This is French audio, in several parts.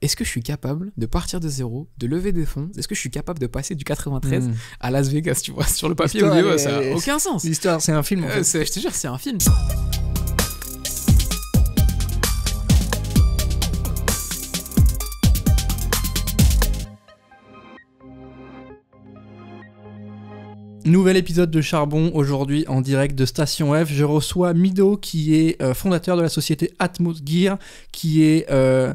Est-ce que je suis capable de partir de zéro, de lever des fonds? Est-ce que je suis capable de passer du 93 à Las Vegas, tu vois? Sur le papier, ça n'a aucun sens. L'histoire, c'est un film, en fait. Je te jure, c'est un film. Nouvel épisode de Charbon, aujourd'hui en direct de Station F. Je reçois Mido qui est fondateur de la société Atmos Gear, qui est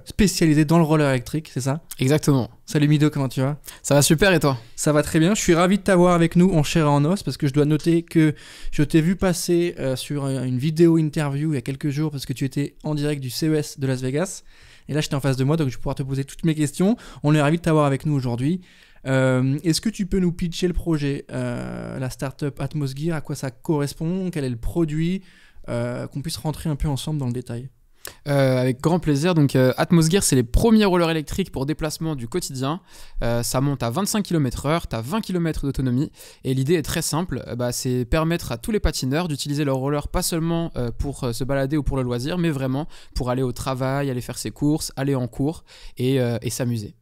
spécialisé dans le roller électrique, c'est ça? Exactement. Salut Mido, comment tu vas? Ça va super et toi? Ça va très bien, je suis ravi de t'avoir avec nous en chair et en os, parce que je dois noter que je t'ai vu passer sur une vidéo interview il y a quelques jours, parce que tu étais en direct du CES de Las Vegas, et là j'étais en face de moi, donc je vais pouvoir te poser toutes mes questions. On est ravi de t'avoir avec nous aujourd'hui. Est-ce que tu peux nous pitcher le projet, la startup Atmos Gear, à quoi ça correspond, quel est le produit, qu'on puisse rentrer un peu ensemble dans le détail? Avec grand plaisir. Donc Atmos Gear, c'est les premiers rollers électriques pour déplacement du quotidien. Ça monte à 25 km/h, tu as 20 km d'autonomie, et l'idée est très simple, c'est permettre à tous les patineurs d'utiliser leur roller pas seulement pour se balader ou pour le loisir, mais vraiment pour aller au travail, aller faire ses courses, aller en cours et s'amuser.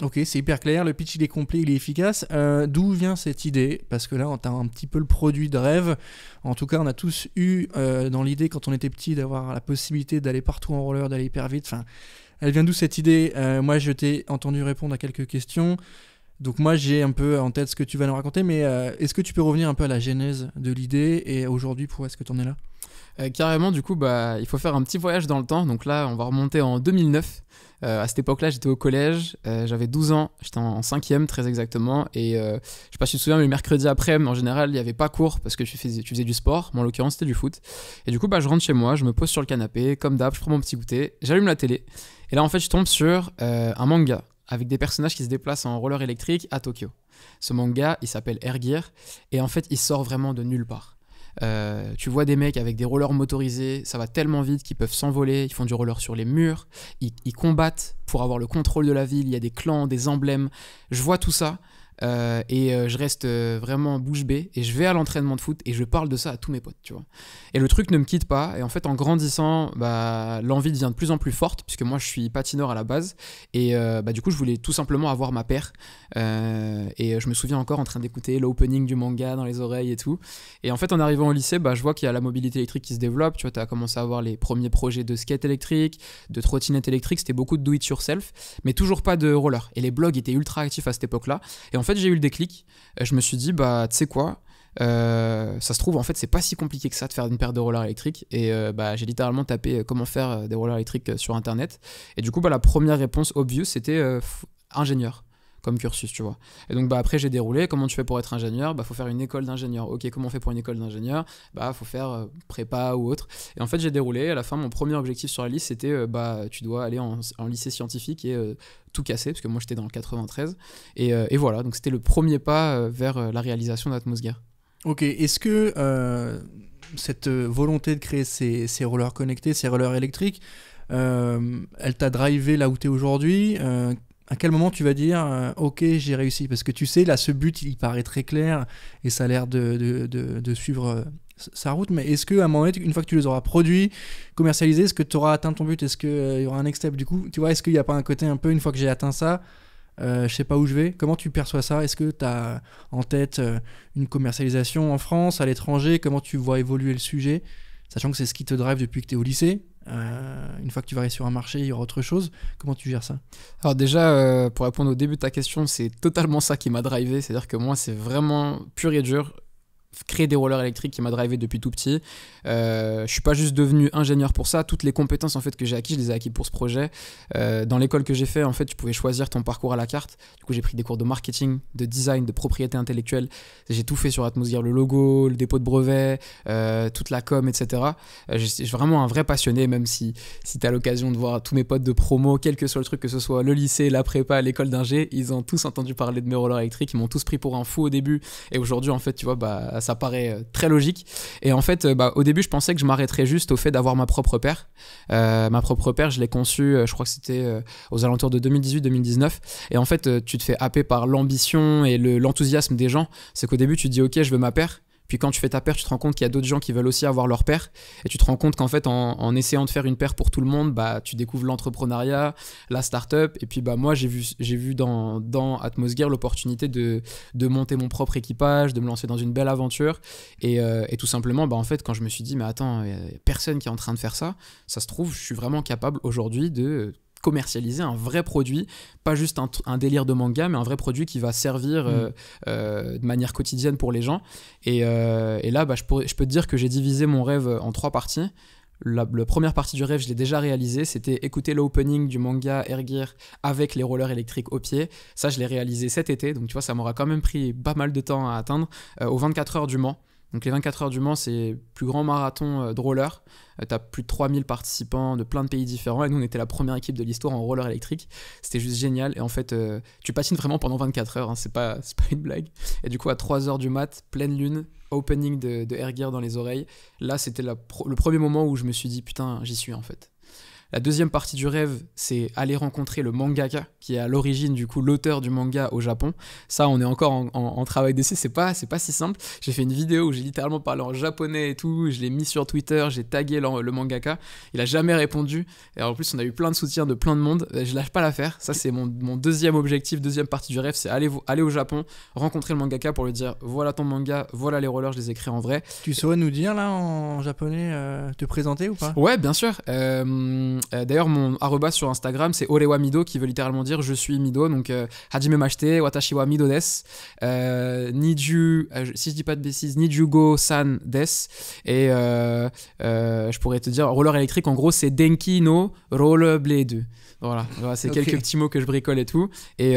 Ok, c'est hyper clair, le pitch il est complet, il est efficace. D'où vient cette idée? Parce que là, on a un petit peu le produit de rêve. En tout cas, on a tous eu dans l'idée quand on était petit d'avoir la possibilité d'aller partout en roller, d'aller hyper vite. Enfin, elle vient d'où cette idée? Moi, je t'ai entendu répondre à quelques questions. Donc moi, j'ai un peu en tête ce que tu vas nous raconter, mais est-ce que tu peux revenir un peu à la genèse de l'idée et aujourd'hui, pourquoi est-ce que tu en es là? Carrément, du coup, il faut faire un petit voyage dans le temps. Donc là, on va remonter en 2009. À cette époque-là, j'étais au collège, j'avais 12 ans, j'étais en 5e très exactement, et je sais pas si tu te souviens, mais le mercredi après, en général, il n'y avait pas cours parce que tu faisais du sport, mais en l'occurrence, c'était du foot. Et du coup, je rentre chez moi, je me pose sur le canapé, comme d'hab, je prends mon petit goûter, j'allume la télé, et là, en fait, je tombe sur un manga avec des personnages qui se déplacent en roller électrique à Tokyo. Ce manga, il s'appelle Air Gear, et en fait, il sort vraiment de nulle part. Tu vois des mecs avec des rollers motorisés, ça va tellement vite qu'ils peuvent s'envoler, ils font du roller sur les murs, ils combattent pour avoir le contrôle de la ville, il y a des clans, des emblèmes, je vois tout ça et je reste vraiment bouche bée et je vais à l'entraînement de foot et je parle de ça à tous mes potes, tu vois. Et le truc ne me quitte pas, et en fait en grandissant, l'envie devient de plus en plus forte puisque moi je suis patineur à la base et du coup je voulais tout simplement avoir ma paire et je me souviens encore en train d'écouter l'opening du manga dans les oreilles et tout. Et en fait en arrivant au lycée, je vois qu'il y a la mobilité électrique qui se développe, tu vois, tu as commencé à avoir les premiers projets de skate électrique, de trottinette électrique, c'était beaucoup de do it yourself, mais toujours pas de roller. Et les blogs étaient ultra actifs à cette époque-là. Et en fait j'ai eu le déclic, je me suis dit tu sais quoi, ça se trouve en fait c'est pas si compliqué que ça de faire une paire de rollers électriques, et j'ai littéralement tapé comment faire des rollers électriques sur internet, et du coup la première réponse obvious c'était ingénieur comme cursus, tu vois. Et donc après j'ai déroulé, comment tu fais pour être ingénieur? Faut faire une école d'ingénieur. Ok, comment on fait pour une école d'ingénieur? Faut faire prépa ou autre. Et en fait j'ai déroulé, à la fin mon premier objectif sur la liste c'était tu dois aller en lycée scientifique et tout casser, parce que moi j'étais dans le 93, et voilà, donc c'était le premier pas vers la réalisation d'Atmos Gear. Ok, est-ce que cette volonté de créer ces rollers connectés, ces rollers électriques, elle t'a drivé là où t'es aujourd'hui? À quel moment tu vas dire ok, j'ai réussi? Parce que tu sais, là, ce but, il paraît très clair et ça a l'air de suivre sa route. Mais est-ce qu'à un moment donné, une fois que tu les auras produits, commercialisés, est-ce que tu auras atteint ton but? Est-ce qu'il y aura un next step? Du coup, tu vois, est-ce qu'il n'y a pas un côté un peu, une fois que j'ai atteint ça, je sais pas où je vais? Comment tu perçois ça? Est-ce que tu as en tête une commercialisation en France, à l'étranger? Comment tu vois évoluer le sujet? Sachant que c'est ce qui te drive depuis que tu es au lycée. Une fois que tu vas aller sur un marché, il y aura autre chose. Comment tu gères ça? Alors déjà, pour répondre au début de ta question, c'est totalement ça qui m'a drivé. C'est-à-dire que moi, c'est vraiment pur et dur créer des rollers électriques qui m'a drivé depuis tout petit. Je suis pas juste devenu ingénieur pour ça. Toutes les compétences en fait que j'ai acquis, je les ai acquis pour ce projet. Dans l'école que j'ai fait, en fait, tu pouvais choisir ton parcours à la carte. Du coup, j'ai pris des cours de marketing, de design, de propriété intellectuelle. J'ai tout fait sur Atmos Gear, le logo, le dépôt de brevet, toute la com, etc. Je suis vraiment un vrai passionné, même si tu as l'occasion de voir tous mes potes de promo, quel que soit le truc, que ce soit le lycée, la prépa, l'école d'ingé, ils ont tous entendu parler de mes rollers électriques. Ils m'ont tous pris pour un fou au début. Et aujourd'hui, en fait, tu vois, ça paraît très logique. Et en fait, au début, je pensais que je m'arrêterais juste au fait d'avoir ma propre paire. Ma propre paire, je l'ai conçue, je crois que c'était aux alentours de 2018-2019. Et en fait, tu te fais happer par l'ambition et l'enthousiasme des gens. C'est qu'au début, tu te dis, ok, je veux ma paire. Puis quand tu fais ta paire, tu te rends compte qu'il y a d'autres gens qui veulent aussi avoir leur paire. Et tu te rends compte qu'en fait, en essayant de faire une paire pour tout le monde, bah, tu découvres l'entrepreneuriat, la start-up. Et puis bah, moi, j'ai vu dans Atmosgear l'opportunité de monter mon propre équipage, de me lancer dans une belle aventure. Et tout simplement, bah, en fait, quand je me suis dit, mais attends, il n'y a personne qui est en train de faire ça, ça se trouve, je suis vraiment capable aujourd'hui de commercialiser un vrai produit, pas juste un délire de manga, mais un vrai produit qui va servir de manière quotidienne pour les gens. Et là, bah, je peux te dire que j'ai divisé mon rêve en 3 parties. La première partie du rêve, je l'ai déjà réalisée, c'était écouter l'opening du manga Air Gear avec les rollers électriques au pied. Ça, je l'ai réalisé cet été, donc tu vois, ça m'aura quand même pris pas mal de temps à atteindre, aux 24 heures du Mans. Donc les 24 heures du Mans, c'est le plus grand marathon de roller. T'as plus de 3000 participants de plein de pays différents. Et nous, on était la première équipe de l'histoire en roller électrique. C'était juste génial. Et en fait, tu patines vraiment pendant 24 heures. Hein, c'est pas une blague. Et du coup, à 3 heures du mat, pleine lune, opening de Air Gear dans les oreilles. Là, c'était le premier moment où je me suis dit, putain, j'y suis en fait. La deuxième partie du rêve, c'est aller rencontrer le mangaka, qui est à l'origine, du coup, l'auteur du manga au Japon. Ça, on est encore en travail d'essai, c'est pas si simple. J'ai fait une vidéo où j'ai littéralement parlé en japonais et tout, je l'ai mis sur Twitter, j'ai tagué le mangaka. Il a jamais répondu. Et en plus, on a eu plein de soutien de plein de monde. Je lâche pas l'affaire. Ça, c'est mon deuxième objectif, deuxième partie du rêve, c'est aller au Japon, rencontrer le mangaka pour lui dire, voilà ton manga, voilà les rollers, je les ai créés en vrai. Tu saurais nous dire, là, en japonais, te présenter ou pas? Ouais, bien sûr. D'ailleurs, mon arrobas sur Instagram, c'est Orewa Mido, qui veut littéralement dire je suis Mido. Donc, Hajime Mashite, Watashi wa Mido desu. Niju, si je dis pas de bêtises, Nijugo San desu. Et je pourrais te dire, roller électrique, en gros, c'est Denki no Rollerblade. Voilà, c'est Okay. quelques petits mots que je bricole et tout. Et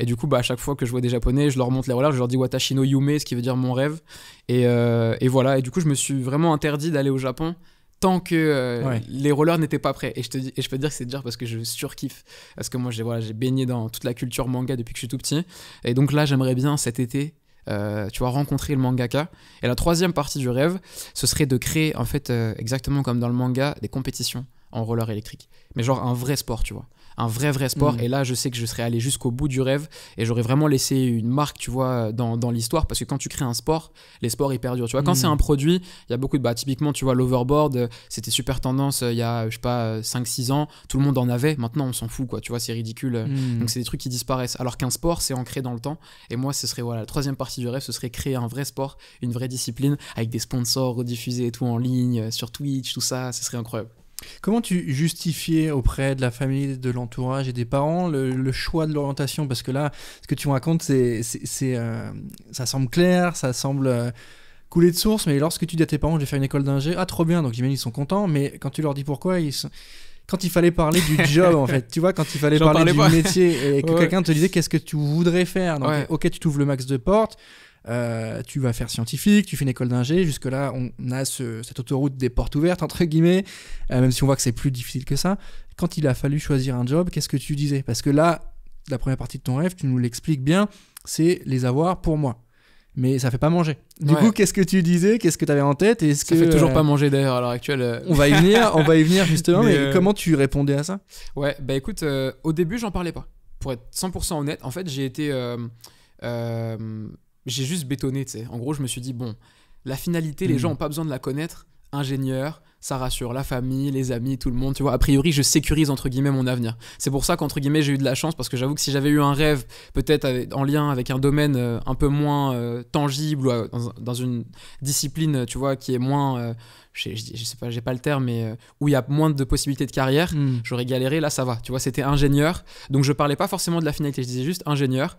du coup, bah, à chaque fois que je vois des Japonais, je leur montre les rollers, je leur dis Watashi no Yume, ce qui veut dire mon rêve. Et voilà, et du coup, je me suis vraiment interdit d'aller au Japon tant que les rollers n'étaient pas prêts. Et je peux te dire que c'est dur parce que je surkiffe. Parce que moi, j'ai baigné dans toute la culture manga depuis que je suis tout petit. Et donc là, j'aimerais bien cet été, tu vois, rencontrer le mangaka. Et la troisième partie du rêve, ce serait de créer, en fait, exactement comme dans le manga, des compétitions en roller électrique. Mais genre un vrai sport, tu vois. Un vrai sport. Et là, je sais que je serais allé jusqu'au bout du rêve et j'aurais vraiment laissé une marque, tu vois, dans l'histoire. Parce que quand tu crées un sport, les sports, ils perdurent. Tu vois, quand c'est un produit, il y a beaucoup de... Bah, typiquement, tu vois, l'overboard, c'était super tendance il y a, je sais pas, 5-6 ans. Tout le monde en avait. Maintenant, on s'en fout, quoi. Tu vois, c'est ridicule. Donc, c'est des trucs qui disparaissent. Alors qu'un sport, c'est ancré dans le temps. Et moi, ce serait, voilà, la troisième partie du rêve, ce serait créer un vrai sport, une vraie discipline, avec des sponsors rediffusés et tout en ligne, sur Twitch, tout ça. Ce serait incroyable. Comment tu justifiais auprès de la famille, de l'entourage et des parents le choix de l'orientation? Parce que là, ce que tu me racontes, ça semble clair, ça semble couler de source, mais lorsque tu dis à tes parents, je vais faire une école d'ingé, ah trop bien, donc ils sont contents, mais quand tu leur dis pourquoi, quand il fallait parler du job, en fait, tu vois, quand il fallait parler du métier, et que quelqu'un te disait qu'est-ce que tu voudrais faire, donc ok, tu t'ouvres le max de portes, tu vas faire scientifique, tu fais une école d'ingé, jusque là on a cette autoroute des portes ouvertes entre guillemets, même si on voit que c'est plus difficile que ça. Quand il a fallu choisir un job, qu'est-ce que tu disais? Parce que là, la première partie de ton rêve, tu nous l'expliques bien, c'est les avoir pour moi, mais ça fait pas manger. Du coup, qu'est-ce que tu disais? Qu'est-ce que tu avais en tête? Ça fait toujours pas manger d'ailleurs à l'heure actuelle. On va y venir justement, mais comment tu répondais à ça? Ouais, bah écoute, au début j'en parlais pas, pour être 100% honnête. En fait, j'ai juste bétonné, tu sais. En gros, je me suis dit, bon, la finalité, les gens n'ont pas besoin de la connaître. Ingénieur, ça rassure la famille, les amis, tout le monde, tu vois. A priori, je sécurise, entre guillemets, mon avenir. C'est pour ça qu'entre guillemets, j'ai eu de la chance, parce que j'avoue que si j'avais eu un rêve, peut-être en lien avec un domaine un peu moins tangible, ou dans une discipline, tu vois, qui est moins... je sais pas, j'ai pas le terme, mais où il y a moins de possibilités de carrière, j'aurais galéré. Là, ça va, tu vois, c'était ingénieur, donc je parlais pas forcément de la finalité, je disais juste ingénieur,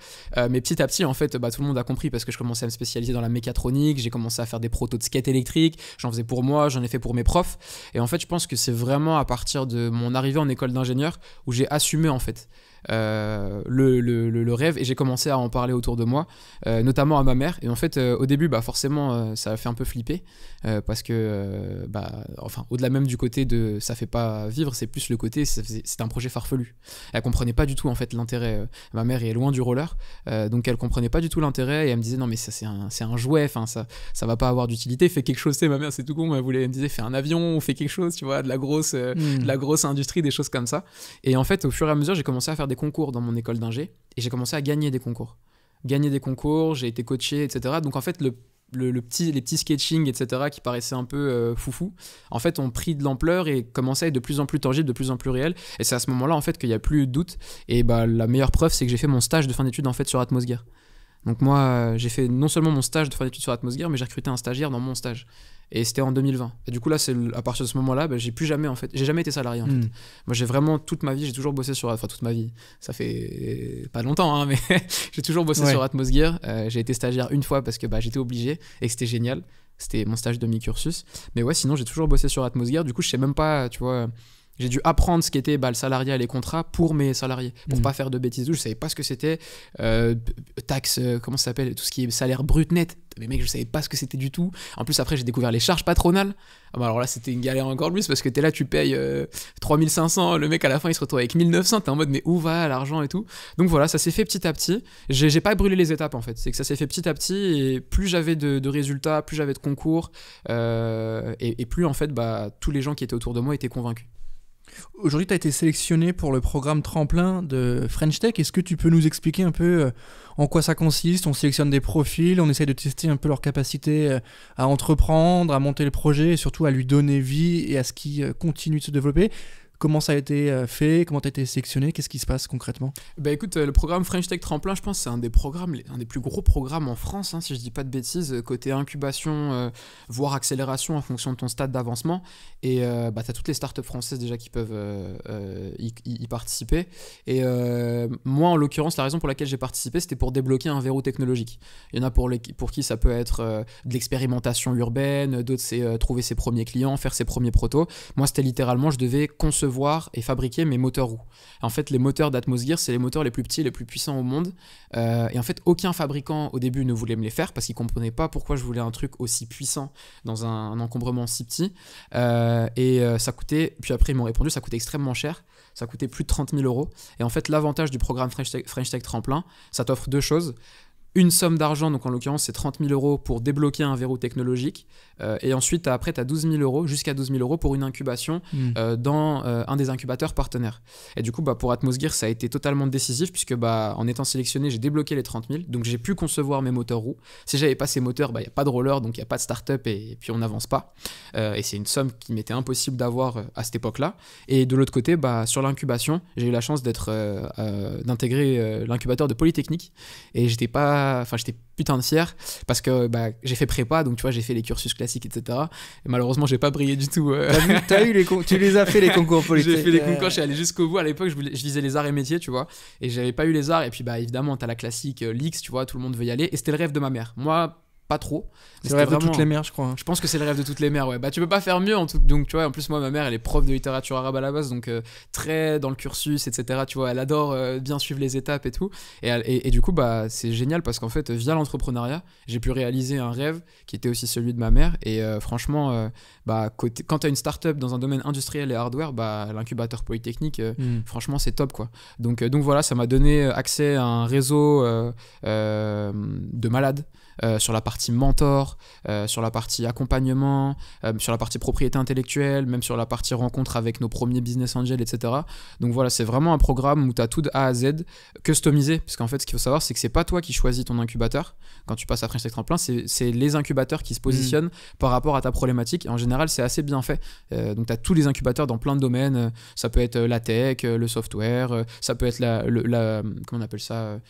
mais petit à petit, en fait, bah, tout le monde a compris, parce que je commençais à me spécialiser dans la mécatronique, j'ai commencé à faire des protos de skate électrique, j'en faisais pour moi, j'en ai fait pour mes profs, et en fait, je pense que c'est vraiment à partir de mon arrivée en école d'ingénieur où j'ai assumé, en fait, le rêve, et j'ai commencé à en parler autour de moi, notamment à ma mère. Et en fait, au début, bah, forcément, ça a fait un peu flipper, parce que, enfin, au-delà même du côté de ça fait pas vivre, c'est plus le côté, c'est un projet farfelu. Elle comprenait pas du tout, en fait, l'intérêt. Ma mère est loin du roller, donc elle comprenait pas du tout l'intérêt, et elle me disait non, mais ça, c'est un jouet, enfin, ça va pas avoir d'utilité, fais quelque chose. Tu sais, ma mère, c'est tout con, elle me disait fais un avion, ou fais quelque chose, tu vois, de la grosse industrie, des choses comme ça. Et en fait, au fur et à mesure, j'ai commencé à faire des concours dans mon école d'ingé, et j'ai commencé à gagner des concours. J'ai été coaché, etc. Donc en fait, les petits sketching, etc., qui paraissaient un peu foufou, en fait, ont pris de l'ampleur et commençaient à être de plus en plus tangibles, de plus en plus réels. Et c'est à ce moment-là, en fait, qu'il n'y a plus de doute. Et bah, la meilleure preuve, c'est que j'ai fait mon stage de fin d'études, en fait, sur Atmosgear. Donc moi, j'ai fait non seulement mon stage de fin d'études sur Atmosgear, mais j'ai recruté un stagiaire dans mon stage. Et c'était en 2020. Et du coup, là, à partir de ce moment-là, bah, j'ai jamais été salarié, en fait. Moi, j'ai vraiment, toute ma vie, j'ai toujours bossé toute ma vie, ça fait pas longtemps, hein, mais j'ai toujours bossé sur Atmosgear. J'ai été stagiaire une fois parce que bah, j'étais obligé et que c'était génial. C'était mon stage de mi-cursus. Mais ouais, sinon, j'ai toujours bossé sur Atmosgear. Du coup, je sais même pas, tu vois... J'ai dû apprendre ce qu'était le salariat et les contrats pour mes salariés, pour pas faire de bêtises. Je savais pas ce que c'était, taxes, comment ça s'appelle, tout ce qui est salaire brut net. Mais mec, je savais pas ce que c'était du tout. En plus, après, j'ai découvert les charges patronales. Ah bah alors là, c'était une galère encore plus parce que t'es là, tu payes 3500, le mec à la fin il se retrouve avec 1900, t'es en mode mais où va l'argent et tout. Donc voilà, ça s'est fait petit à petit. J'ai pas brûlé les étapes en fait, c'est que ça s'est fait petit à petit et plus j'avais de résultats, plus j'avais de concours et plus en fait bah, tous les gens qui étaient autour de moi étaient convaincus. Aujourd'hui, tu as été sélectionné pour le programme Tremplin de French Tech. Est-ce que tu peux nous expliquer un peu en quoi ça consiste? On sélectionne des profils, on essaie de tester un peu leur capacité à entreprendre, à monter le projet et surtout à lui donner vie et à ce qu'il continue de se développer. Comment ça a été fait? Comment tu as été sélectionné? Qu'est-ce qui se passe concrètement? Bah écoute, le programme French Tech Tremplin, je pense que c'est un des plus gros programmes en France, hein, si je dis pas de bêtises, côté incubation, voire accélération en fonction de ton stade d'avancement. Et bah, tu as toutes les startups françaises déjà qui peuvent y participer. Et moi, en l'occurrence, la raison pour laquelle j'ai participé, c'était pour débloquer un verrou technologique. Il y en a pour qui ça peut être de l'expérimentation urbaine, d'autres c'est trouver ses premiers clients, faire ses premiers protos. Moi, c'était littéralement, je devais concevoir et fabriquer mes moteurs roues. En fait, les moteurs d'Atmosgear, c'est les moteurs les plus petits et les plus puissants au monde. Et en fait, aucun fabricant au début ne voulait me les faire parce qu'il ne comprenait pas pourquoi je voulais un truc aussi puissant dans un encombrement si petit. Ça coûtait, puis après ils m'ont répondu, ça coûtait extrêmement cher. Ça coûtait plus de 30 000 euros. Et en fait, l'avantage du programme French Tech Tremplin, ça t'offre deux choses. Une somme d'argent, donc en l'occurrence c'est 30 000 euros pour débloquer un verrou technologique, et ensuite après tu as 12 000 euros, jusqu'à 12 000 euros pour une incubation dans un des incubateurs partenaires. Et du coup bah, pour Atmosgear ça a été totalement décisif puisque bah, en étant sélectionné j'ai débloqué les 30 000, donc j'ai pu concevoir mes moteurs roues. Si j'avais pas ces moteurs, il n'y a pas de roller, donc il n'y a pas de start-up et puis on n'avance pas. Et c'est une somme qui m'était impossible d'avoir à cette époque-là. Et de l'autre côté, bah, sur l'incubation, j'ai eu la chance d'intégrer l'incubateur de Polytechnique et j'étais putain de fier parce que bah, j'ai fait prépa, donc tu vois j'ai fait les cursus classiques, etc. Et malheureusement j'ai pas brillé du tout. Tu les as fait les concours Polytechnique? J'ai fait les concours, je suis allé jusqu'au bout. À l'époque je visais les arts et métiers, tu vois, et j'avais pas eu les arts. Et puis bah évidemment t'as la classique l'X, tu vois, tout le monde veut y aller, et c'était le rêve de ma mère. Moi pas trop. C'est le rêve de toutes les mères, je crois. Je pense que c'est le rêve de toutes les mères, ouais. Bah, tu peux pas faire mieux, donc, tu vois, en plus, moi, ma mère, elle est prof de littérature arabe à la base, donc très dans le cursus, etc. Tu vois, elle adore bien suivre les étapes et tout. Et du coup, bah, c'est génial parce qu'en fait, via l'entrepreneuriat, j'ai pu réaliser un rêve qui était aussi celui de ma mère. Et franchement, bah, quand tu as une start-up dans un domaine industriel et hardware, bah, l'incubateur Polytechnique, franchement, c'est top, quoi. Donc voilà, ça m'a donné accès à un réseau de malades. Sur la partie mentor, sur la partie accompagnement, sur la partie propriété intellectuelle, même sur la partie rencontre avec nos premiers business angels, etc. Donc voilà, c'est vraiment un programme où tu as tout de A à Z customisé, parce qu'en fait ce qu'il faut savoir c'est que c'est pas toi qui choisis ton incubateur quand tu passes à French Tech Tremplin, c'est les incubateurs qui se positionnent par rapport à ta problématique, et en général c'est assez bien fait. Donc tu as tous les incubateurs dans plein de domaines, ça peut être la tech, le software, ça peut être comment on appelle ça,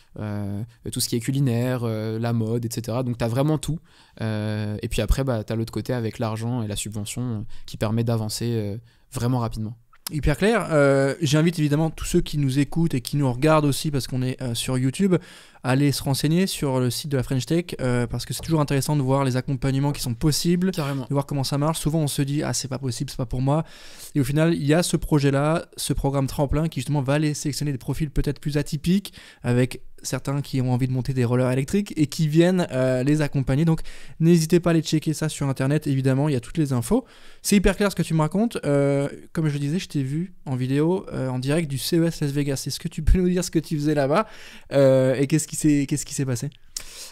tout ce qui est culinaire, la mode, etc. Donc tu as vraiment tout. Et puis après, bah, tu as l'autre côté avec l'argent et la subvention qui permet d'avancer vraiment rapidement. Hyper clair. J'invite évidemment tous ceux qui nous écoutent et qui nous regardent aussi, parce qu'on est sur YouTube, à aller se renseigner sur le site de la French Tech, parce que c'est toujours intéressant de voir les accompagnements qui sont possibles. Carrément. De voir comment ça marche. Souvent on se dit c'est pas possible, c'est pas pour moi, et au final il y a ce projet là, ce programme Tremplin qui justement va aller sélectionner des profils peut-être plus atypiques, avec certains qui ont envie de monter des rollers électriques et qui viennent les accompagner. Donc n'hésitez pas à aller checker ça sur internet, évidemment il y a toutes les infos. C'est hyper clair ce que tu me racontes. Comme je le disais, je t'ai vu en vidéo en direct du CES Las Vegas. Est-ce que tu peux nous dire ce que tu faisais là-bas et qu'est-ce qui s'est passé?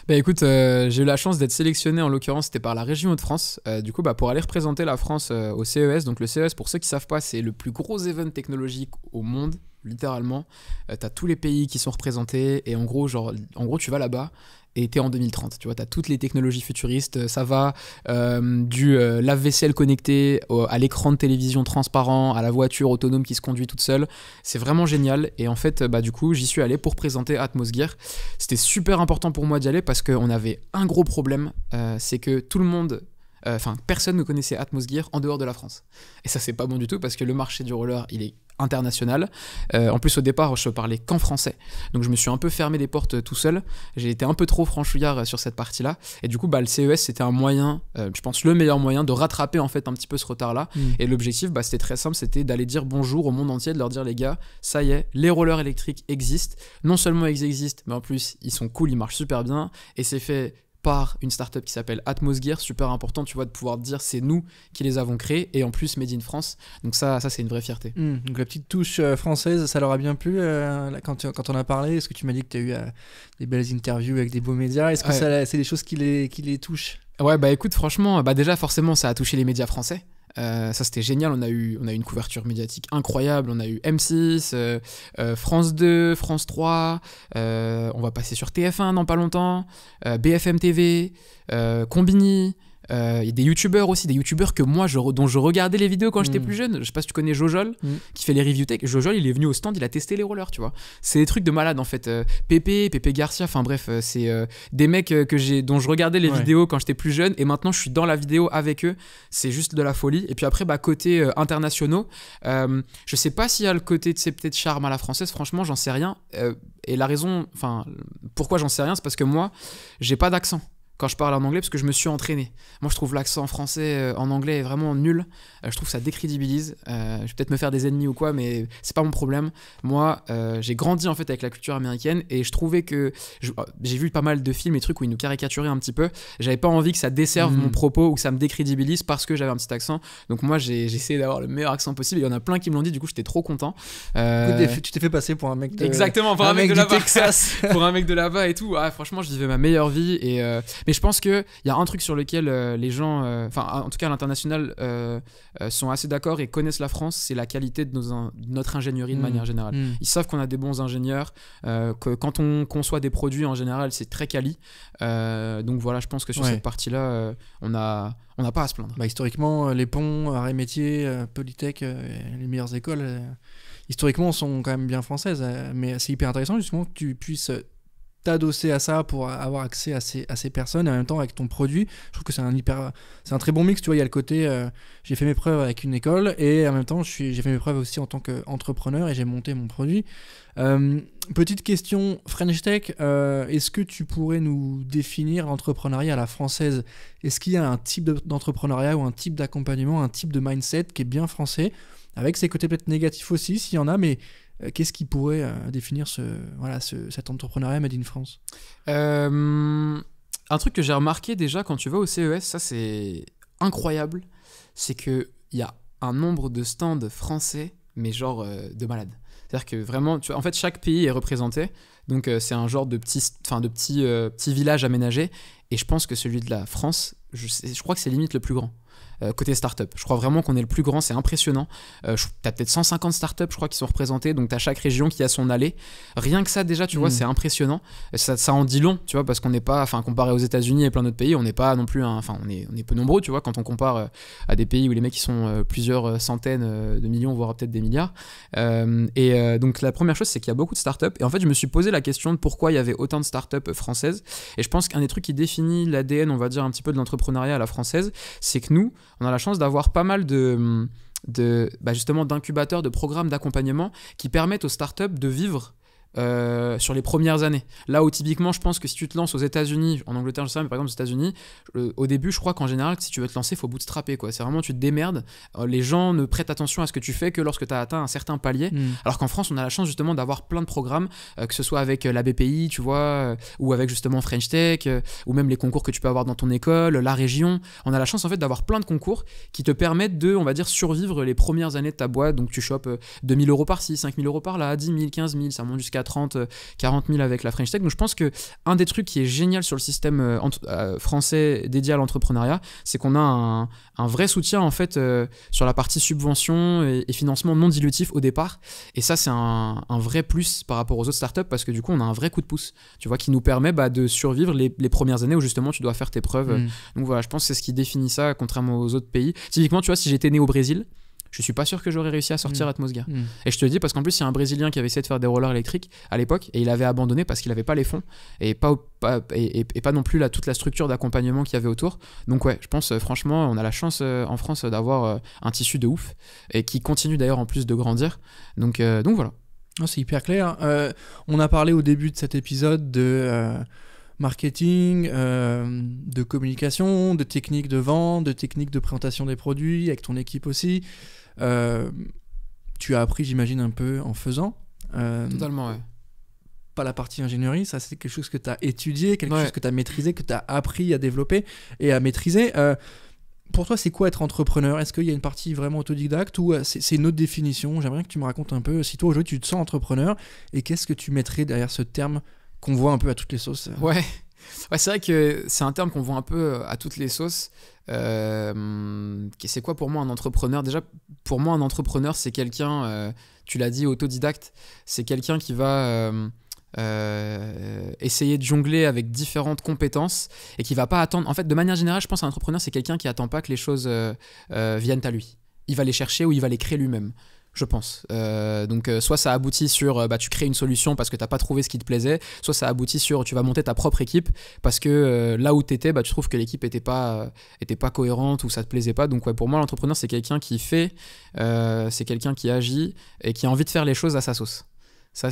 Bah écoute, j'ai eu la chance d'être sélectionné, en l'occurrence c'était par la région Hauts-de-France, du coup bah, pour aller représenter la France au CES. Donc le CES, pour ceux qui ne savent pas, c'est le plus gros event technologique au monde, littéralement. T'as tous les pays qui sont représentés, et en gros tu vas là-bas et t'es en 2030. Tu vois, t'as toutes les technologies futuristes. Ça va du lave-vaisselle connecté à l'écran de télévision transparent, à la voiture autonome qui se conduit toute seule. C'est vraiment génial. Et en fait, du coup, j'y suis allé pour présenter Atmos Gear. C'était super important pour moi d'y aller parce qu'on avait un gros problème. C'est que tout le monde... personne ne connaissait Atmos Gear en dehors de la France. Et ça, c'est pas bon du tout parce que le marché du roller, il est international. En plus, au départ, je parlais qu'en français. Donc, je me suis un peu fermé les portes tout seul. J'ai été un peu trop franchouillard sur cette partie-là. Et du coup, le CES, c'était un moyen, je pense, le meilleur moyen de rattraper en fait un petit peu ce retard-là. Et l'objectif, c'était très simple, c'était d'aller dire bonjour au monde entier, de leur dire les gars, ça y est, les rollers électriques existent. Non seulement ils existent, mais en plus, ils sont cool, ils marchent super bien. Et c'est fait par une startup qui s'appelle Atmos Gear, super important, tu vois, de pouvoir dire c'est nous qui les avons créés et en plus made in France. Donc ça c'est une vraie fierté. Donc la petite touche française, ça leur a bien plu quand on a parlé. Est-ce que tu m'as dit que tu as eu des belles interviews avec des beaux médias? Est-ce que c'est des choses qui les touchent? Ouais, écoute, franchement, déjà forcément ça a touché les médias français. Ça c'était génial, on a eu une couverture médiatique incroyable, on a eu M6, France 2, France 3, on va passer sur TF1 dans pas longtemps, BFM TV, Combini. Il y a des youtubeurs aussi, des youtubeurs que moi dont je regardais les vidéos quand j'étais plus jeune. Je sais pas si tu connais Jojol qui fait les review tech. Jojol, il est venu au stand, il a testé les rollers, tu vois. C'est des trucs de malade en fait. Pépé Garcia, enfin bref, c'est des mecs dont je regardais les vidéos quand j'étais plus jeune et maintenant je suis dans la vidéo avec eux. C'est juste de la folie. Et puis après, côté internationaux, je sais pas s'il y a le côté de peut-être charme à la française, franchement, j'en sais rien. Et la raison, pourquoi j'en sais rien, c'est parce que moi, j'ai pas d'accent quand je parle en anglais parce que je me suis entraîné. Moi je trouve l'accent français en anglais vraiment nul. Je trouve que ça décrédibilise. Je vais peut-être me faire des ennemis ou quoi, mais c'est pas mon problème. Moi j'ai grandi en fait avec la culture américaine et je trouvais que j'ai vu pas mal de films et trucs où ils nous caricaturaient un petit peu. J'avais pas envie que ça desserve mon propos ou que ça me décrédibilise parce que j'avais un petit accent. Donc moi j'ai essayé d'avoir le meilleur accent possible. Il y en a plein qui me l'ont dit, du coup j'étais trop content. Tu t'es fait passer pour un mec de... Exactement, pour un mec de là-bas. Texas. Pour un mec de là-bas et tout. Franchement je vivais ma meilleure vie mais je pense qu'il y a un truc sur lequel les gens, en tout cas à l'international, sont assez d'accord et connaissent la France, c'est la qualité de notre ingénierie de manière générale. Ils savent qu'on a des bons ingénieurs, que quand on conçoit des produits en général, c'est très quali. Donc voilà, je pense que sur cette partie-là, on n'a pas à se plaindre. Historiquement, les ponts, arts et métiers, Polytech, les meilleures écoles, historiquement, sont quand même bien françaises. Mais c'est hyper intéressant justement que tu puisses t'adosser à ça pour avoir accès à ces personnes et en même temps avec ton produit. Je trouve que c'est un très bon mix, tu vois. Il y a le côté j'ai fait mes preuves avec une école et en même temps j'ai fait mes preuves aussi en tant qu'entrepreneur et j'ai monté mon produit. Petite question French Tech, est-ce que tu pourrais nous définir l'entrepreneuriat à la française? Est-ce qu'il y a un type d'entrepreneuriat ou un type d'accompagnement, un type de mindset qui est bien français avec ses côtés peut-être négatifs aussi s'il y en a, mais qu'est-ce qui pourrait définir cet entrepreneuriat made in France? Un truc que j'ai remarqué déjà quand tu vas au CES, ça c'est incroyable, c'est qu'il y a un nombre de stands français, mais genre de malade. C'est-à-dire que vraiment, en fait, chaque pays est représenté, donc c'est un genre de petit village aménagé, et je pense que celui de la France, je crois que c'est limite le plus grand. Côté startup, je crois vraiment qu'on est le plus grand, c'est impressionnant. T'as peut-être 150 startups, je crois, qui sont représentées, donc t'as chaque région qui a son allée. Rien que ça, déjà, tu vois, c'est impressionnant. Ça en dit long, tu vois, parce qu'on n'est pas, comparé aux États-Unis et plein d'autres pays, on n'est pas non plus, on est peu nombreux, tu vois, quand on compare à des pays où les mecs ils sont plusieurs centaines de millions, voire peut-être des milliards. Donc la première chose, c'est qu'il y a beaucoup de startups. Et en fait, je me suis posé la question de pourquoi il y avait autant de startups françaises. Et je pense qu'un des trucs qui définit l'ADN, on va dire, un petit peu de l'entrepreneuriat à la française, c'est que nous, on a la chance d'avoir pas mal justement d'incubateurs, de programmes d'accompagnement qui permettent aux startups de vivre sur les premières années. Là où typiquement, je pense que si tu te lances aux États-Unis, en Angleterre, je sais pas, mais par exemple aux États-Unis, au début, je crois qu'en général, si tu veux te lancer, il faut bootstrapper, quoi. C'est vraiment, tu te démerdes. Les gens ne prêtent attention à ce que tu fais que lorsque tu as atteint un certain palier. Alors qu'en France, on a la chance justement d'avoir plein de programmes, que ce soit avec la BPI, tu vois, ou avec justement French Tech, ou même les concours que tu peux avoir dans ton école, la région. On a la chance en fait d'avoir plein de concours qui te permettent de, on va dire, survivre les premières années de ta boîte. Donc tu chopes 2 000 € par-ci, 5 000 € par-là, 10 000, 15 000, ça monte jusqu'à jusqu'à 30, 40 000 avec la French Tech. Donc je pense qu'un des trucs qui est génial sur le système français dédié à l'entrepreneuriat, c'est qu'on a un vrai soutien en fait sur la partie subvention et financement non dilutif au départ. Et ça, c'est un vrai plus par rapport aux autres startups parce que du coup, on a un vrai coup de pouce, tu vois, qui nous permet de survivre les premières années où justement tu dois faire tes preuves. Donc voilà, je pense que c'est ce qui définit ça, contrairement aux autres pays. Typiquement, tu vois, si j'étais né au Brésil, je suis pas sûr que j'aurais réussi à sortir Atmosgear. Et je te le dis parce qu'en plus, il y a un Brésilien qui avait essayé de faire des rollers électriques à l'époque et il avait abandonné parce qu'il avait pas les fonds et pas non plus toute la structure d'accompagnement qu'il y avait autour. Donc ouais, je pense franchement, on a la chance en France d'avoir un tissu de ouf et qui continue d'ailleurs en plus de grandir. Donc voilà. Oh, c'est hyper clair. On a parlé au début de cet épisode de marketing, de communication, de techniques de vente, de techniques de présentation des produits, avec ton équipe aussi. Tu as appris, j'imagine, un peu en faisant. Totalement, ouais. Pas la partie ingénierie, ça c'est quelque chose que tu as étudié, quelque chose que tu as maîtrisé, que tu as appris à développer et à maîtriser. Pour toi, c'est quoi être entrepreneur ? Est-ce qu'il y a une partie vraiment autodidacte ou c'est une autre définition ? J'aimerais que tu me racontes un peu si toi aujourd'hui tu te sens entrepreneur et qu'est-ce que tu mettrais derrière ce terme qu'on voit un peu à toutes les sauces. Ouais, c'est vrai que c'est un terme qu'on voit un peu à toutes les sauces. C'est quoi pour moi un entrepreneur ? Déjà, pour moi, un entrepreneur, c'est quelqu'un, tu l'as dit, autodidacte. C'est quelqu'un qui va essayer de jongler avec différentes compétences et qui va pas attendre. En fait, de manière générale, je pense qu'un entrepreneur, c'est quelqu'un qui attend pas que les choses viennent à lui. Il va les chercher ou il va les créer lui-même. Je pense. Donc, soit ça aboutit sur tu crées une solution parce que t'as pas trouvé ce qui te plaisait, soit ça aboutit sur tu vas monter ta propre équipe parce que là où t'étais, tu trouves que l'équipe était pas cohérente ou ça te plaisait pas. Donc, ouais, pour moi, l'entrepreneur, c'est quelqu'un qui fait, c'est quelqu'un qui agit et qui a envie de faire les choses à sa sauce. Ça,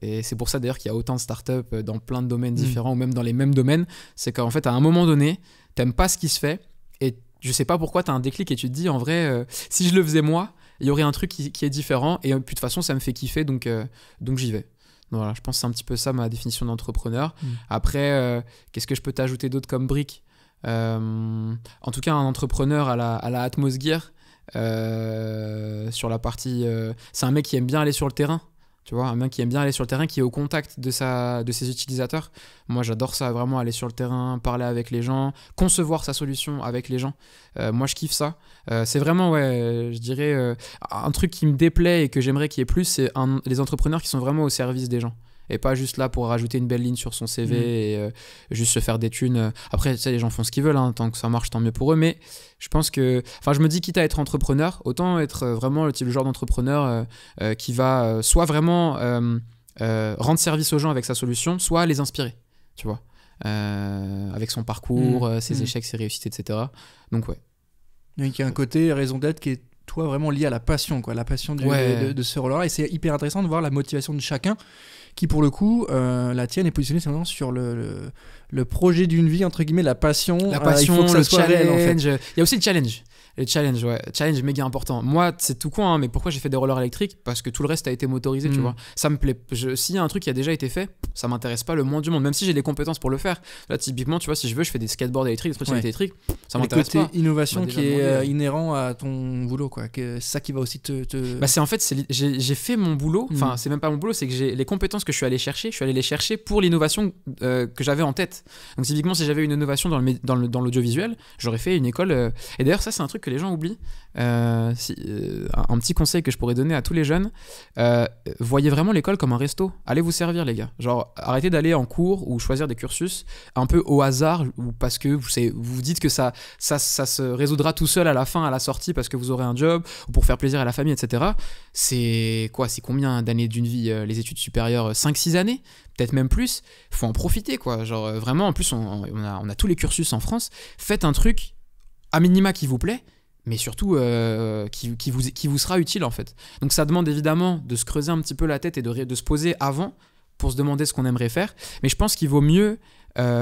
et c'est pour ça d'ailleurs qu'il y a autant de startups dans plein de domaines différents ou même dans les mêmes domaines. C'est qu'en fait, à un moment donné, t'aimes pas ce qui se fait et je sais pas pourquoi t'as un déclic et tu te dis en vrai, si je le faisais moi, il y aurait un truc qui est différent et puis de toute façon ça me fait kiffer donc j'y vais. Donc voilà, je pense que c'est un petit peu ça ma définition d'entrepreneur. Après, qu'est-ce que je peux t'ajouter d'autre comme brique ? En tout cas, un entrepreneur à la Atmosgear sur la partie c'est un mec qui aime bien aller sur le terrain. Tu vois, un mec qui aime bien aller sur le terrain, qui est au contact de ses utilisateurs. Moi, j'adore ça, vraiment aller sur le terrain, parler avec les gens, concevoir sa solution avec les gens. Moi, je kiffe ça. C'est vraiment, je dirais, un truc qui me déplaît et que j'aimerais qu'il y ait plus, c'est les entrepreneurs qui sont vraiment au service des gens. Et pas juste là pour rajouter une belle ligne sur son CV et juste se faire des thunes. Après, tu sais, les gens font ce qu'ils veulent, hein, tant que ça marche, tant mieux pour eux. Mais je pense que... Enfin, je me dis, quitte à être entrepreneur, autant être vraiment le genre d'entrepreneur qui va soit vraiment rendre service aux gens avec sa solution, soit les inspirer, tu vois. Avec son parcours, ses échecs, ses réussites, etc. Donc, ouais. Donc, il y a un côté raison d'être qui est, toi, vraiment lié à la passion, quoi. La passion de ce rôle-là. Et c'est hyper intéressant de voir la motivation de chacun qui pour le coup, la tienne est positionnée vraiment sur le projet d'une vie, entre guillemets, la passion. La passion, il faut que ça le soit challenge. réel, en fait. Il y a aussi le challenge. Le challenge, ouais. Challenge méga important. Moi, c'est tout con, hein, mais pourquoi j'ai fait des rollers électriques ? Parce que tout le reste a été motorisé, tu vois. Ça me plaît. S'il y a un truc qui a déjà été fait, ça m'intéresse pas le moins du monde, même si j'ai les compétences pour le faire. Là, typiquement, tu vois, si je veux, je fais des skateboards électriques, des trottinettes électriques, ça m'intéresse pas. Côté innovation qui est inhérent à ton boulot, quoi. C'est ça qui va aussi te... Bah, c'est en fait, j'ai fait mon boulot. Enfin, c'est même pas mon boulot, c'est que j'ai les compétences que je suis allé les chercher pour l'innovation que j'avais en tête. Donc, typiquement, si j'avais une innovation dans l'audiovisuel, j'aurais fait une école. Et d'ailleurs, ça, c'est un truc que les gens oublient. Un petit conseil que je pourrais donner à tous les jeunes, voyez vraiment l'école comme un resto. Allez vous servir, les gars. Genre, arrêtez d'aller en cours ou choisir des cursus un peu au hasard ou parce que vous vous dites que ça se résoudra tout seul à la fin, à la sortie, parce que vous aurez un job ou pour faire plaisir à la famille, etc. C'est quoi ? C'est combien d'années d'une vie, les études supérieures ? 5-6 années ? Peut-être même plus. Faut en profiter, quoi. Genre, vraiment, en plus, on a tous les cursus en France. Faites un truc à minima qui vous plaît, mais surtout qui vous sera utile, en fait. Donc ça demande évidemment de se creuser un petit peu la tête et de se poser avant pour se demander ce qu'on aimerait faire. Mais je pense qu'il vaut mieux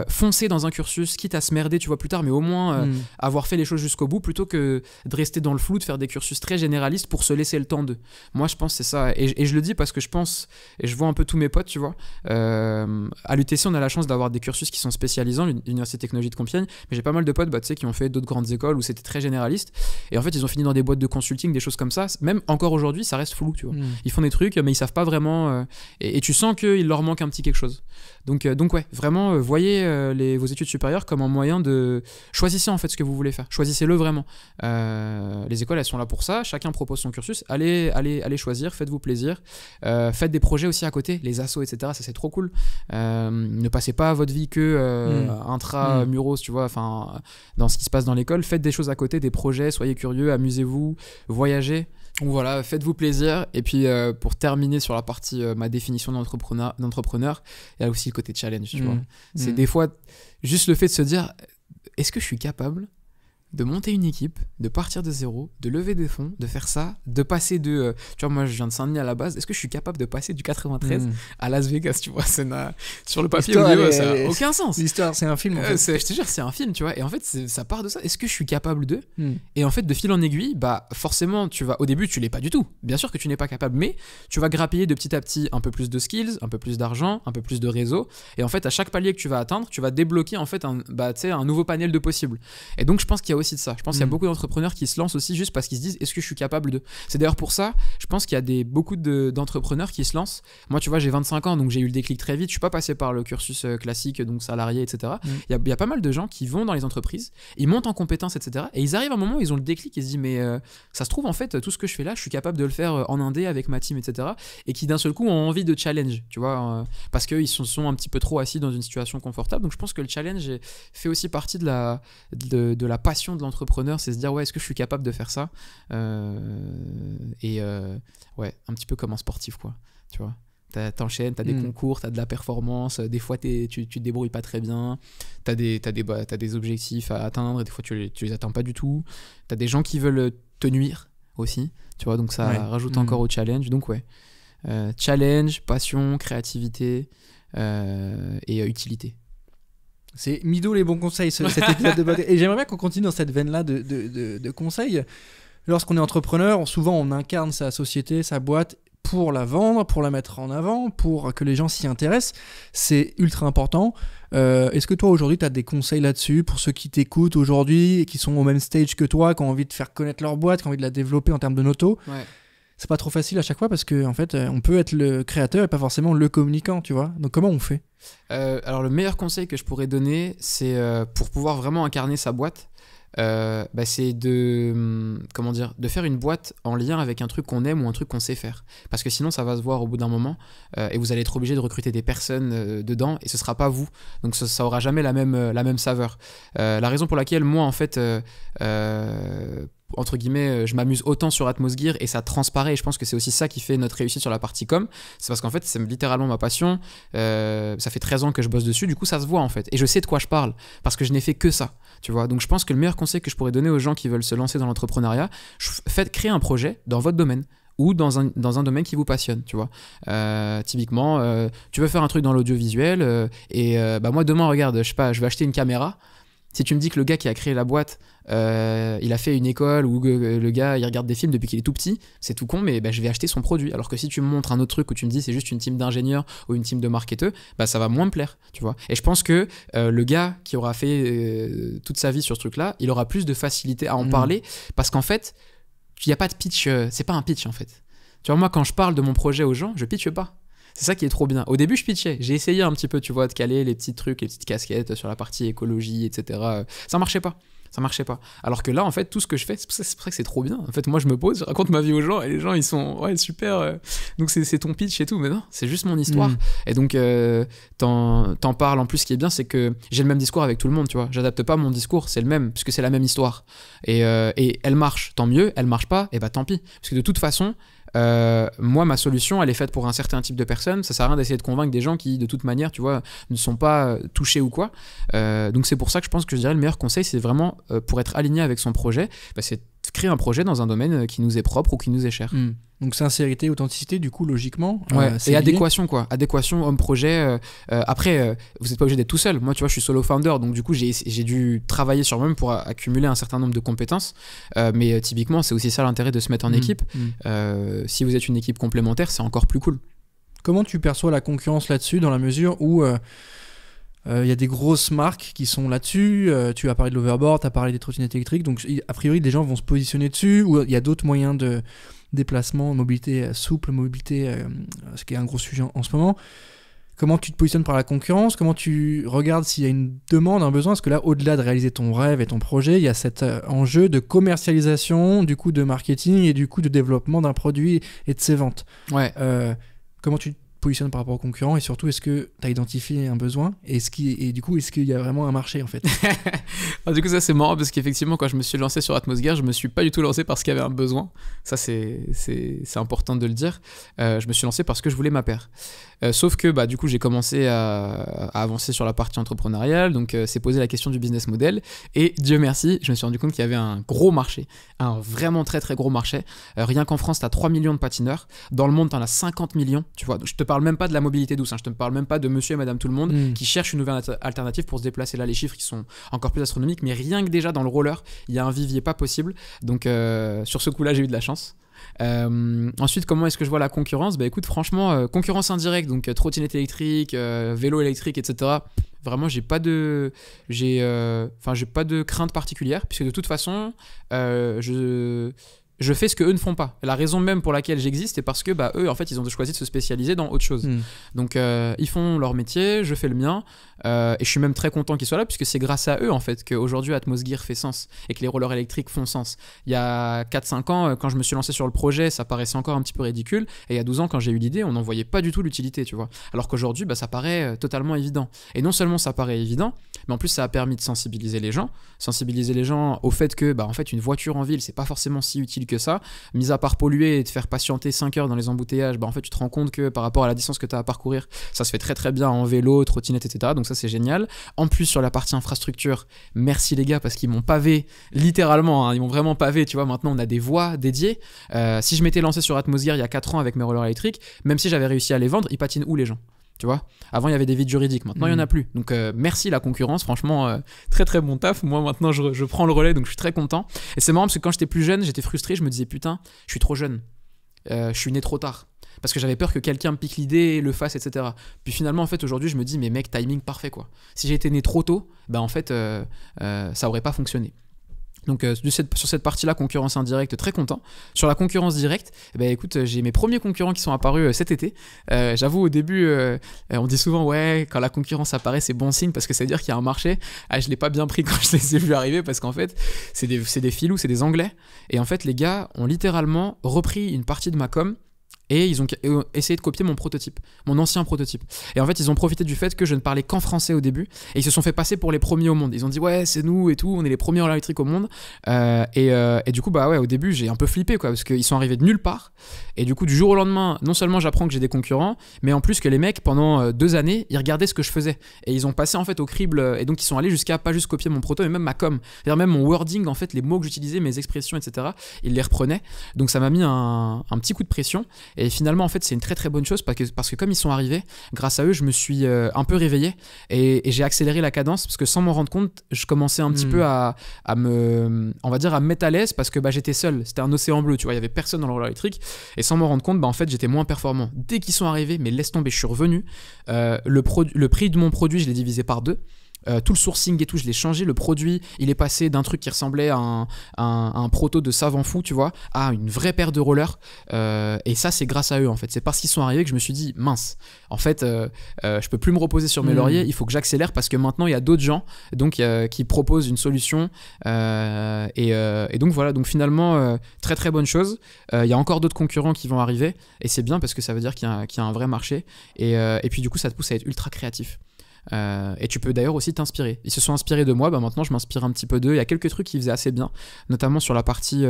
foncer dans un cursus, quitte à se merder, tu vois, plus tard, mais au moins avoir fait les choses jusqu'au bout, plutôt que de rester dans le flou, de faire des cursus très généralistes pour se laisser le temps de. Moi, je pense que c'est ça. Et je le dis parce que je pense, et je vois un peu tous mes potes, tu vois, à l'UTC, on a la chance d'avoir des cursus qui sont spécialisants, l'Université Technologie de Compiègne, mais j'ai pas mal de potes, tu sais, qui ont fait d'autres grandes écoles où c'était très généraliste. Et en fait, ils ont fini dans des boîtes de consulting, des choses comme ça. Même encore aujourd'hui, ça reste flou, tu vois. Ils font des trucs, mais ils savent pas vraiment. Et tu sens qu'il leur manque un petit quelque chose. Donc ouais, vraiment, voyez vos études supérieures comme un moyen de... Choisissez en fait ce que vous voulez faire. Choisissez-le vraiment. Les écoles, elles sont là pour ça. Chacun propose son cursus. Allez choisir, faites-vous plaisir. Faites des projets aussi à côté, les assos, etc. Ça, c'est trop cool. Ne passez pas votre vie que intra-muros, tu vois, enfin, dans ce qui se passe dans l'école. Faites des choses à côté, des projets, soyez curieux, amusez-vous, voyagez. Donc voilà, faites-vous plaisir. Et puis pour terminer sur la partie ma définition d'entrepreneur, il y a aussi le côté challenge, tu vois. C'est des fois juste le fait de se dire, est-ce que je suis capable de monter une équipe, de partir de zéro, de lever des fonds, de faire ça, de passer de... tu vois, moi, je viens de Saint-Denis à la base. Est-ce que je suis capable de passer du 93 à Las Vegas, tu vois, sur le papier, ça n'a aucun sens. L'histoire, c'est un film, en fait. Je te jure, c'est un film, tu vois. Et en fait, ça part de ça. Est-ce que je suis capable de... Et en fait, de fil en aiguille, bah, forcément, au début, tu l'es pas du tout. Bien sûr que tu n'es pas capable, mais tu vas grappiller de petit à petit un peu plus de skills, un peu plus d'argent, un peu plus de réseau. Et en fait, à chaque palier que tu vas atteindre, tu vas débloquer, en fait, un nouveau panel de possibles. Et donc, je pense qu'il y a aussi de ça. Je pense qu'il y a beaucoup d'entrepreneurs qui se lancent aussi juste parce qu'ils se disent, est-ce que je suis capable de... C'est d'ailleurs pour ça, je pense qu'il y a beaucoup d'entrepreneurs qui se lancent. Moi, tu vois, j'ai 25 ans, donc j'ai eu le déclic très vite. Je suis pas passé par le cursus classique, donc salarié, etc. Il y a pas mal de gens qui vont dans les entreprises, ils montent en compétences, etc. Et ils arrivent à un moment où ils ont le déclic et se disent, mais ça se trouve, en fait, tout ce que je fais là, je suis capable de le faire en indé avec ma team, etc. Et qui d'un seul coup ont envie de challenge, tu vois, parce qu'ils sont un petit peu trop assis dans une situation confortable. Donc je pense que le challenge fait aussi partie de la passion de l'entrepreneur, c'est se dire, ouais, est-ce que je suis capable de faire ça, ouais, un petit peu comme un sportif, quoi, tu vois. T'enchaînes, t'as des concours, t'as de la performance, des fois tu te débrouilles pas très bien, t'as des objectifs à atteindre et des fois tu les atteins pas du tout, t'as des gens qui veulent te nuire aussi, tu vois, donc ça rajoute encore au challenge. Donc ouais, challenge, passion, créativité et utilité. C'est Mido les bons conseils, cet épisode de podcast. Et j'aimerais bien qu'on continue dans cette veine-là de conseils. Lorsqu'on est entrepreneur, souvent on incarne sa société, sa boîte, pour la vendre, pour la mettre en avant, pour que les gens s'y intéressent. C'est ultra important. Est-ce que toi aujourd'hui tu as des conseils là-dessus pour ceux qui t'écoutent aujourd'hui et qui sont au même stage que toi, qui ont envie de faire connaître leur boîte, qui ont envie de la développer en termes de noto? C'est pas trop facile à chaque fois parce que en fait on peut être le créateur et pas forcément le communicant, tu vois. Donc comment on fait? Alors le meilleur conseil que je pourrais donner, c'est pour pouvoir vraiment incarner sa boîte, c'est de faire une boîte en lien avec un truc qu'on aime ou un truc qu'on sait faire, parce que sinon ça va se voir au bout d'un moment et vous allez être obligé de recruter des personnes dedans et ce sera pas vous, donc ça aura jamais la même saveur. La raison pour laquelle moi en fait entre guillemets, je m'amuse autant sur Atmosgear et ça transparaît, et je pense que c'est aussi ça qui fait notre réussite sur la partie com, c'est parce qu'en fait c'est littéralement ma passion, ça fait 13 ans que je bosse dessus, du coup ça se voit en fait, et je sais de quoi je parle, parce que je n'ai fait que ça, tu vois. Donc je pense que le meilleur conseil que je pourrais donner aux gens qui veulent se lancer dans l'entrepreneuriat, créer un projet dans votre domaine, ou dans un domaine qui vous passionne, tu vois. Typiquement, tu veux faire un truc dans l'audiovisuel, moi demain, regarde, je sais pas, je vais acheter une caméra. Si tu me dis que le gars qui a créé la boîte, il a fait une école, ou le gars il regarde des films depuis qu'il est tout petit, c'est tout con, mais je vais acheter son produit. Alors que si tu me montres un autre truc où tu me dis c'est juste une team d'ingénieurs ou une team de marketeurs, ça va moins me plaire, tu vois. Et je pense que le gars qui aura fait toute sa vie sur ce truc-là, il aura plus de facilité à en parler, parce qu'en fait, il n'y a pas de pitch, c'est pas un pitch en fait. Tu vois, moi quand je parle de mon projet aux gens, je pitche pas. C'est ça qui est trop bien. Au début, je pitchais. J'ai essayé un petit peu, tu vois, de caler les petits trucs, les petites casquettes sur la partie écologie, etc. Ça marchait pas. Alors que là, en fait, tout ce que je fais, c'est pour ça que c'est trop bien. En fait, moi, je me pose, je raconte ma vie aux gens et les gens, ils sont, ouais, super. Donc, c'est ton pitch et tout. Mais non, c'est juste mon histoire. Et donc, t'en parles. En plus, ce qui est bien, c'est que j'ai le même discours avec tout le monde, tu vois. J'adapte pas mon discours, c'est le même, puisque c'est la même histoire. Et elle marche, tant mieux. Elle marche pas, et tant pis. Parce que de toute façon, moi ma solution elle est faite pour un certain type de personnes, ça sert à rien d'essayer de convaincre des gens qui de toute manière tu vois ne sont pas touchés ou quoi, donc c'est pour ça que je pense que je dirais le meilleur conseil c'est vraiment pour être aligné avec son projet, c'est créer un projet dans un domaine qui nous est propre ou qui nous est cher. Donc sincérité, authenticité, du coup, logiquement. Et lié. adéquation, quoi. Adéquation homme-projet. Après, vous n'êtes pas obligé d'être tout seul. Moi, tu vois, je suis solo founder, donc du coup, j'ai dû travailler sur moi-même pour accumuler un certain nombre de compétences. Mais typiquement, c'est aussi ça l'intérêt de se mettre en équipe. Si vous êtes une équipe complémentaire, c'est encore plus cool. Comment tu perçois la concurrence là-dessus, dans la mesure où y a des grosses marques qui sont là-dessus, tu as parlé de l'overboard, tu as parlé des trottinettes électriques, donc a priori des gens vont se positionner dessus, ou il y a d'autres moyens de déplacement, mobilité souple, mobilité, ce qui est un gros sujet en ce moment. Comment tu te positionnes par la concurrence? Comment tu regardes s'il y a une demande, un besoin? Parce que là, au-delà de réaliser ton rêve et ton projet, il y a cet enjeu de commercialisation, du coup de marketing et du coup de développement d'un produit et de ses ventes. Ouais. Comment tu te positionnes par rapport aux concurrents, et surtout, est-ce que tu as identifié un besoin et du coup, est-ce qu'il y a vraiment un marché en fait? Du coup, ça c'est marrant parce qu'effectivement, quand je me suis lancé sur Atmosgear, je me suis pas du tout lancé parce qu'il y avait un besoin. Ça, c'est important de le dire. Je me suis lancé parce que je voulais ma paire. Sauf que du coup, j'ai commencé à avancer sur la partie entrepreneuriale, donc c'est posé la question du business model. Et Dieu merci, je me suis rendu compte qu'il y avait un gros marché, un vraiment très très gros marché. Rien qu'en France, tu as 3 millions de patineurs. Dans le monde, tu en as 50 millions. Tu vois, donc, je te parle même pas de la mobilité douce, je te parle même pas de monsieur et madame tout le monde qui cherchent une nouvelle alternative pour se déplacer. Là, les chiffres qui sont encore plus astronomiques, mais rien que déjà dans le roller, il y a un vivier pas possible. Donc sur ce coup-là, j'ai eu de la chance. Ensuite, comment est-ce que je vois la concurrence? Écoute, franchement, concurrence indirecte, donc trottinette électrique, vélo électrique, etc. Vraiment, j'ai pas de crainte particulière, puisque de toute façon, je fais ce que eux ne font pas. La raison même pour laquelle j'existe, c'est parce que eux, en fait, ils ont choisi de se spécialiser dans autre chose. Donc, ils font leur métier, je fais le mien, et je suis même très content qu'ils soient là, puisque c'est grâce à eux, en fait, qu'aujourd'hui Atmosgear fait sens et que les rollers électriques font sens. Il y a 4-5 ans, quand je me suis lancé sur le projet, ça paraissait encore un petit peu ridicule, et il y a 12 ans, quand j'ai eu l'idée, on n'en voyait pas du tout l'utilité, tu vois. Alors qu'aujourd'hui, ça paraît totalement évident. Et non seulement ça paraît évident, mais en plus, ça a permis de sensibiliser les gens au fait que, en fait, une voiture en ville, c'est pas forcément si utile que ça, mis à part polluer et te faire patienter 5 heures dans les embouteillages, en fait tu te rends compte que par rapport à la distance que tu as à parcourir, ça se fait très très bien en vélo, trottinette, etc. Donc ça c'est génial. En plus sur la partie infrastructure, merci les gars parce qu'ils m'ont pavé, littéralement, ils m'ont vraiment pavé, tu vois, maintenant on a des voies dédiées. Si je m'étais lancé sur Atmosgear il y a 4 ans avec mes rollers électriques, même si j'avais réussi à les vendre, ils patinent où les gens? Tu vois, avant il y avait des vides juridiques, maintenant il n'y en a plus. Donc merci la concurrence, franchement très très bon taf. Moi maintenant je prends le relais, donc je suis très content. Et c'est marrant parce que quand j'étais plus jeune, j'étais frustré, je me disais putain, je suis trop jeune, je suis né trop tard. Parce que j'avais peur que quelqu'un me pique l'idée, le fasse, etc. Puis finalement, en fait, aujourd'hui, je me dis, mais mec, timing parfait, quoi. Si j'étais né trop tôt, en fait, ça aurait pas fonctionné. Donc sur cette partie-là, concurrence indirecte, très content. Sur la concurrence directe, écoute, j'ai mes premiers concurrents qui sont apparus cet été. J'avoue, au début, on dit souvent, ouais, quand la concurrence apparaît, c'est bon signe parce que ça veut dire qu'il y a un marché. Je l'ai pas bien pris quand je les ai vus arriver parce qu'en fait, c'est des filous, c'est des Anglais. Et en fait, les gars ont littéralement repris une partie de ma com. Et ils ont essayé de copier mon prototype, mon ancien prototype. Et en fait, ils ont profité du fait que je ne parlais qu'en français au début. Et ils se sont fait passer pour les premiers au monde. Ils ont dit, ouais, c'est nous et tout, on est les premiers en électrique au monde. Et du coup, au début, j'ai un peu flippé, quoi, parce qu'ils sont arrivés de nulle part. Et du coup, du jour au lendemain, non seulement j'apprends que j'ai des concurrents, mais en plus que les mecs, pendant 2 années, ils regardaient ce que je faisais. Et ils ont passé en fait au crible. Et donc, ils sont allés jusqu'à pas juste copier mon proto, mais même ma com. C'est-à-dire même mon wording, en fait, les mots que j'utilisais, mes expressions, etc. Ils les reprenaient. Donc, ça m'a mis un petit coup de pression. Et finalement, en fait, c'est une très très bonne chose parce que comme ils sont arrivés, grâce à eux, je me suis un peu réveillé et j'ai accéléré la cadence parce que sans m'en rendre compte, je commençais un petit peu à me mettre à l'aise parce que j'étais seul. C'était un océan bleu, tu vois, il y avait personne dans le roller électrique et sans m'en rendre compte, en fait, j'étais moins performant. Dès qu'ils sont arrivés, mais laisse tomber, je suis revenu. Le prix de mon produit, je l'ai divisé par 2. Tout le sourcing et tout, je l'ai changé. Le produit, il est passé d'un truc qui ressemblait à un proto de savant fou, tu vois, à une vraie paire de rollers. Et ça, c'est grâce à eux, en fait. C'est parce qu'ils sont arrivés que je me suis dit, mince, en fait, je peux plus me reposer sur mes lauriers. Il faut que j'accélère parce que maintenant, il y a d'autres gens qui proposent une solution. Et donc, voilà. Donc, finalement, très, très bonne chose. Il y a encore d'autres concurrents qui vont arriver. Et c'est bien parce que ça veut dire qu'il y a un vrai marché. Et puis, du coup, ça te pousse à être ultra créatif. Et tu peux d'ailleurs aussi t'inspirer. Ils se sont inspirés de moi, bah maintenant je m'inspire un petit peu d'eux. Il y a quelques trucs qu'ils faisaient assez bien, notamment sur la partie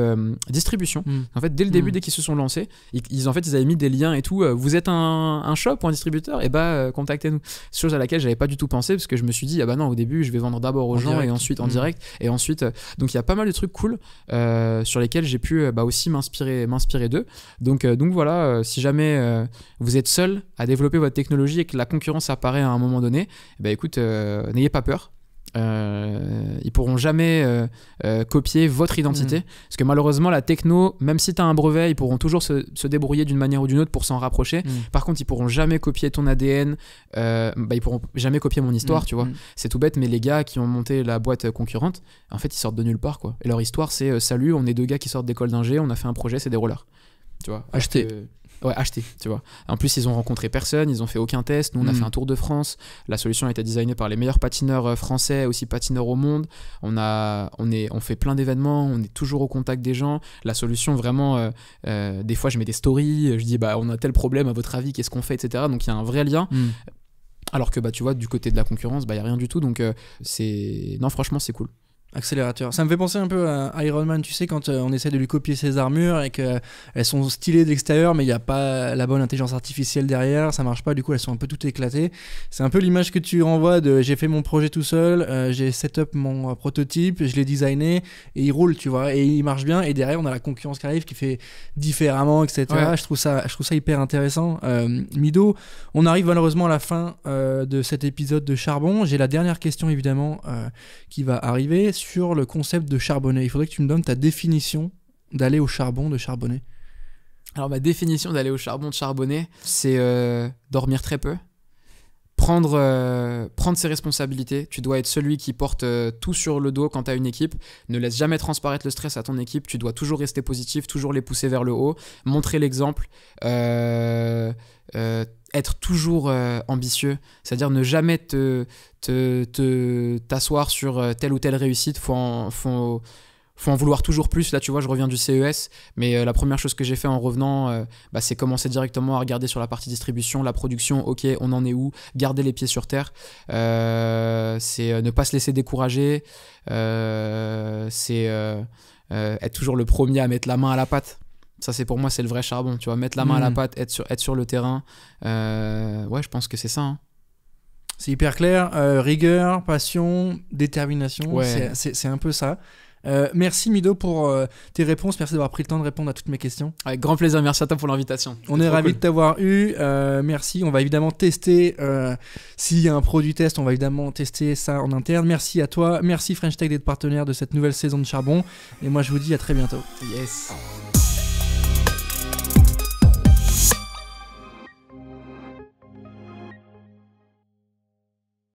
distribution. En fait, dès le début, dès qu'ils se sont lancés, ils avaient mis des liens et tout. Vous êtes un shop ou un distributeur, et contactez-nous. Chose à laquelle j'avais pas du tout pensé, parce que je me suis dit, ah bah non, au début je vais vendre d'abord aux gens direct. Et ensuite en direct, et ensuite donc il y a pas mal de trucs cool sur lesquels j'ai pu aussi m'inspirer d'eux. Donc voilà, si jamais vous êtes seul à développer votre technologie et que la concurrence apparaît à un moment donné, écoute, n'ayez pas peur. Ils pourront jamais copier votre identité, parce que malheureusement la techno, même si tu as un brevet, ils pourront toujours se débrouiller d'une manière ou d'une autre pour s'en rapprocher. Par contre, ils pourront jamais copier ton ADN, ils pourront jamais copier mon histoire, tu vois. C'est tout bête, mais les gars qui ont monté la boîte concurrente, en fait ils sortent de nulle part, quoi. Et leur histoire c'est salut, on est 2 gars qui sortent d'école d'ingé, on a fait un projet, c'est des rollers, tu vois. Acheter, tu vois. En plus, ils ont rencontré personne, ils ont fait aucun test. Nous, on a fait un tour de France. La solution a été designée par les meilleurs patineurs français, aussi patineurs au monde. On fait plein d'événements, on est toujours au contact des gens. La solution, vraiment, des fois, je mets des stories, je dis, on a tel problème, à votre avis, qu'est-ce qu'on fait, etc. Donc, il y a un vrai lien. Alors que, tu vois, du côté de la concurrence, il n'y a rien du tout. Donc, non, franchement, c'est cool. Accélérateur. Ça me fait penser un peu à Iron Man, tu sais, quand on essaie de lui copier ses armures et qu'elles sont stylées de l'extérieur, mais il n'y a pas la bonne intelligence artificielle derrière, ça marche pas, du coup elles sont un peu toutes éclatées. C'est un peu l'image que tu renvoies de j'ai fait mon projet tout seul, j'ai set up mon prototype, je l'ai designé et il roule, tu vois, et il marche bien, et derrière on a la concurrence qui arrive qui fait différemment, etc. Ouais. Je trouve ça hyper intéressant. Mido, on arrive malheureusement à la fin de cet épisode de Charbon. J'ai la dernière question évidemment qui va arriver sur le concept de charbonner. Il faudrait que tu me donnes ta définition d'aller au charbon, de charbonner. Alors ma définition d'aller au charbon, de charbonner, c'est dormir très peu, prendre ses responsabilités. Tu dois être celui qui porte tout sur le dos quand tu as une équipe. Ne laisse jamais transparaître le stress à ton équipe. Tu dois toujours rester positif, toujours les pousser vers le haut, montrer l'exemple, être toujours ambitieux, c'est-à-dire ne jamais t'asseoir sur telle ou telle réussite. Faut en vouloir toujours plus. Là, tu vois, je reviens du CES, mais la première chose que j'ai fait en revenant, c'est commencer directement à regarder sur la partie distribution, la production, ok, on en est où, garder les pieds sur terre, c'est ne pas se laisser décourager, c'est être toujours le premier à mettre la main à la pâte. Ça, c'est pour moi, c'est le vrai charbon, tu vois, mettre la main à la pâte, être sur le terrain. Ouais, je pense que c'est ça, hein. C'est hyper clair, rigueur, passion, détermination, ouais. C'est un peu ça. Merci Mido pour tes réponses, merci d'avoir pris le temps de répondre à toutes mes questions. Avec grand plaisir, merci à toi pour l'invitation. On est ravis de t'avoir eu, merci, on va évidemment tester, s'il y a un produit test, on va évidemment tester ça en interne. Merci à toi, merci French Tech d'être partenaire de cette nouvelle saison de Charbon, et moi je vous dis à très bientôt. Yes.